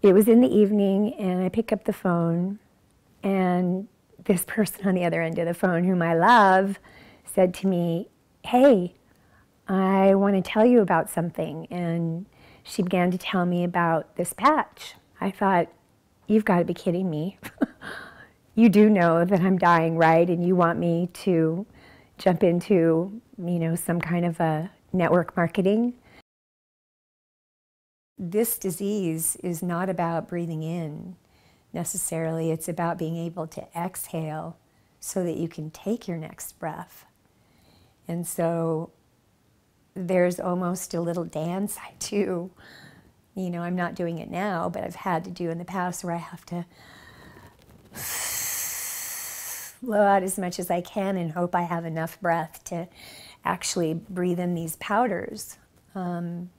It was in the evening, and I pick up the phone, and this person on the other end of the phone, whom I love, said to me, "Hey, I want to tell you about something." And she began to tell me about this patch. I thought, you've got to be kidding me. You do know that I'm dying, right? And you want me to jump into, some kind of a network marketing? This disease is not about breathing in necessarily. It's about being able to exhale so that you can take your next breath. And so there's almost a little dance I do. I'm not doing it now, but I've had to do in the past, where I have to blow out as much as I can and hope I have enough breath to actually breathe in these powders and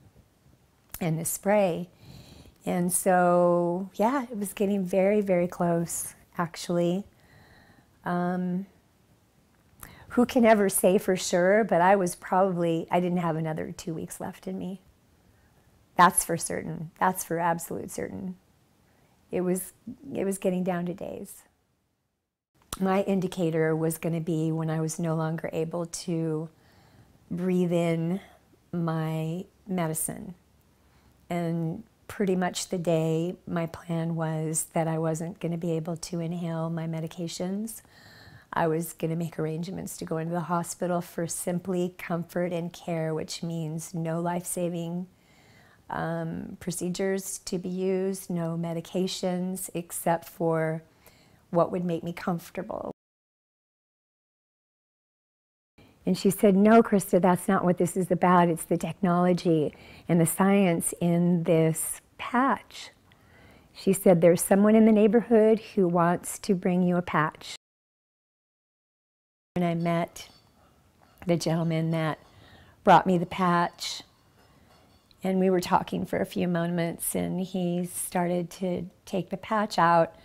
the spray. And so, yeah, it was getting very, very close, actually. Who can ever say for sure, but I didn't have another 2 weeks left in me. That's for certain. That's for absolute certain. It was getting down to days. My indicator was going to be when I was no longer able to breathe in my medicine. And pretty much the day, my plan was that I wasn't going to be able to inhale my medications. I was going to make arrangements to go into the hospital for simply comfort and care, which means no life-saving procedures to be used, no medications, except for what would make me comfortable. And she said, "No, Krysta, that's not what this is about. It's the technology and the science in this patch." She said, "There's someone in the neighborhood who wants to bring you a patch." And I met the gentleman that brought me the patch, and we were talking for a few moments, and he started to take the patch out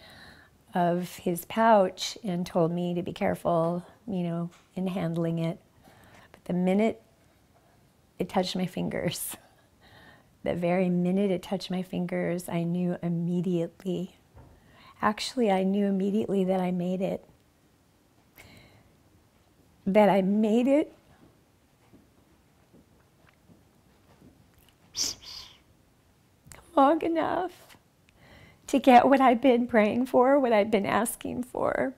of his pouch and told me to be careful, in handling it. But the minute it touched my fingers, the very minute it touched my fingers, I knew immediately. Actually, I knew immediately that I made it. That I made it long enough to get what I've been praying for, what I've been asking for.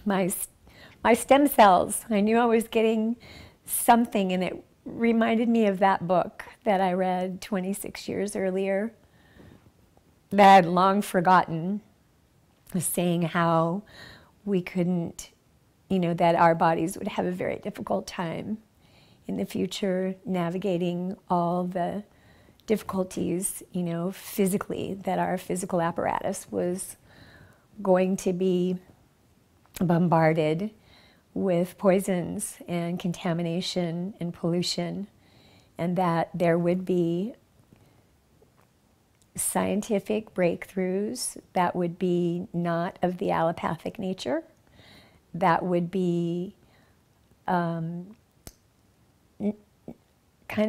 My stem cells. I knew I was getting something, and it reminded me of that book that I read 26 years earlier that I'd long forgotten, was saying how we couldn't, that our bodies would have a very difficult time in the future navigating all the difficulties, physically, that our physical apparatus was going to be bombarded with poisons and contamination and pollution, and that there would be scientific breakthroughs that would be not of the allopathic nature, that would be kind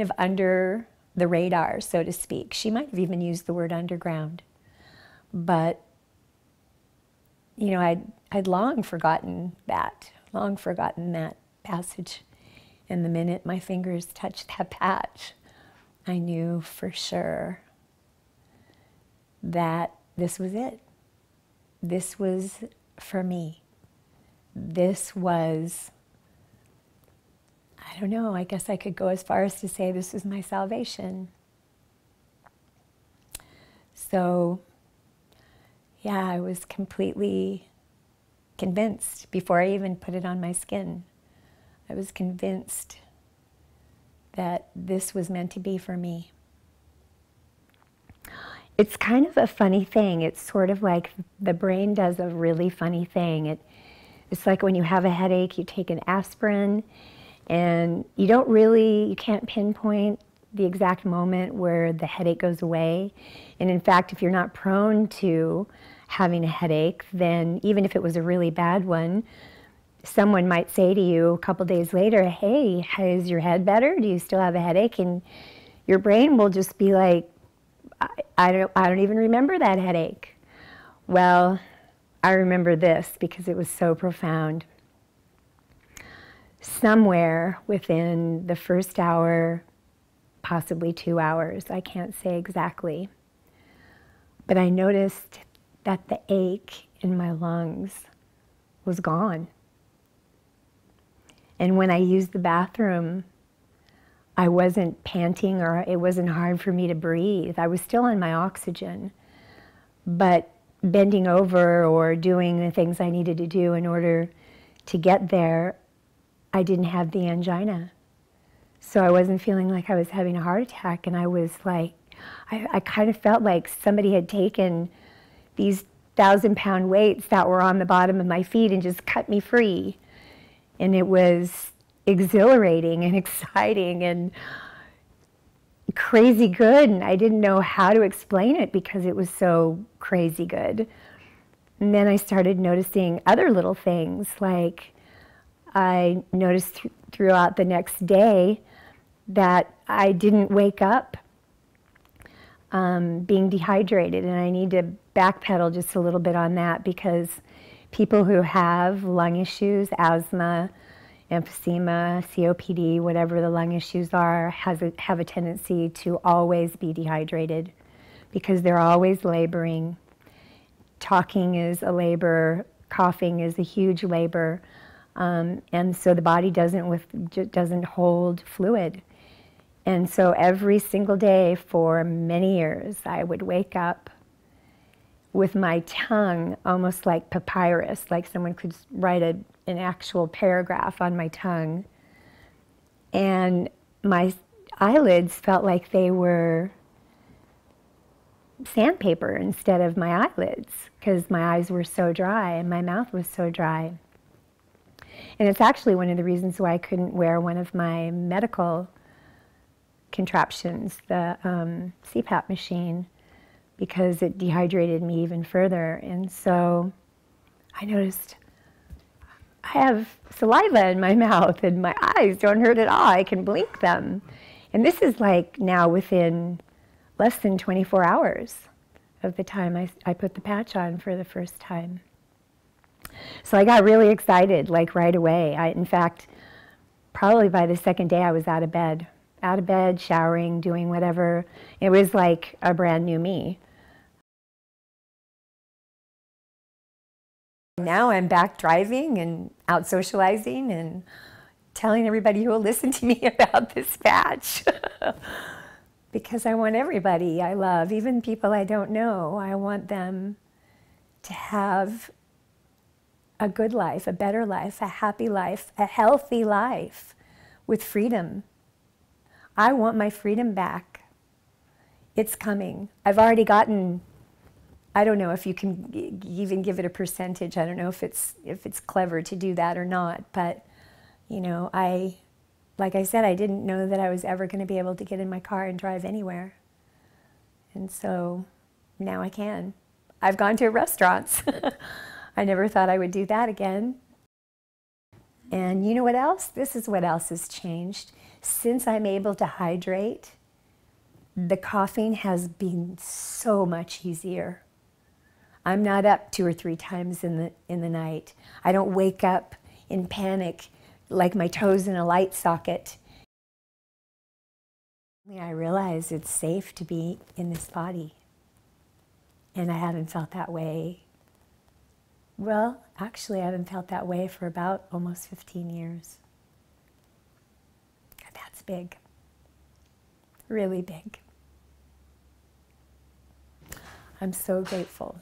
of under the radar, so to speak. She might have even used the word underground. But, I'd long forgotten that passage. And the minute my fingers touched that patch, I knew for sure that this was it. This was for me. This was, I don't know, I guess I could go as far as to say this was my salvation. So, yeah, I was completely convinced before I even put it on my skin. I was convinced that this was meant to be for me. It's kind of a funny thing. It's sort of like the brain does a really funny thing. It's like when you have a headache, you take an aspirin, and you can't pinpoint the exact moment where the headache goes away. And in fact, if you're not prone to having a headache, then even if it was a really bad one, someone might say to you a couple days later, "Hey, is your head better? Do you still have a headache?" And your brain will just be like, I don't even remember that headache. Well, I remember this because it was so profound. Somewhere within the first hour, possibly 2 hours, I can't say exactly, but I noticed that the ache in my lungs was gone. And when I used the bathroom, I wasn't panting, or it wasn't hard for me to breathe. I was still on my oxygen, but bending over or doing the things I needed to do in order to get there, I didn't have the angina. So I wasn't feeling like I was having a heart attack, and I was like, I kind of felt like somebody had taken these 1,000-pound weights that were on the bottom of my feet and just cut me free. And it was exhilarating and exciting and crazy good, and I didn't know how to explain it because it was so crazy good. And then I started noticing other little things, like I noticed throughout the next day that I didn't wake up being dehydrated, and I need to backpedal just a little bit on that, because people who have lung issues, asthma, emphysema, COPD, whatever the lung issues are, have a tendency to always be dehydrated because they're always laboring. Talking is a labor, coughing is a huge labor, and so the body doesn't hold fluid. And so every single day for many years, I would wake up with my tongue almost like papyrus, like someone could write an actual paragraph on my tongue. And my eyelids felt like they were sandpaper instead of my eyelids, because my eyes were so dry and my mouth was so dry. And it's actually one of the reasons why I couldn't wear one of my medical contraptions, the CPAP machine, because it dehydrated me even further. And so I noticed I have saliva in my mouth and my eyes don't hurt at all. I can blink them. And this is like now within less than 24 hours of the time I put the patch on for the first time. So I got really excited, like right away. In fact, probably by the second day I was out of bed, showering, doing whatever. It was like a brand new me. Now I'm back driving and out socializing and telling everybody who will listen to me about this patch. Because I want everybody I love, even people I don't know, I want them to have a good life, a better life, a happy life, a healthy life with freedom. I want my freedom back. It's coming. I've already gotten, I don't know if you can even give it a percentage. I don't know if it's clever to do that or not, but you know, like I said, I didn't know that I was ever going to be able to get in my car and drive anywhere. And so now I can. I've gone to restaurants. I never thought I would do that again. And you know what else? This is what else has changed. Since I'm able to hydrate, the coughing has been so much easier. I'm not up 2 or 3 times in the night. I don't wake up in panic like my toes in a light socket. I realize it's safe to be in this body. And I haven't felt that way. Well, actually, I haven't felt that way for about almost 15 years. That's big. Really big. I'm so grateful.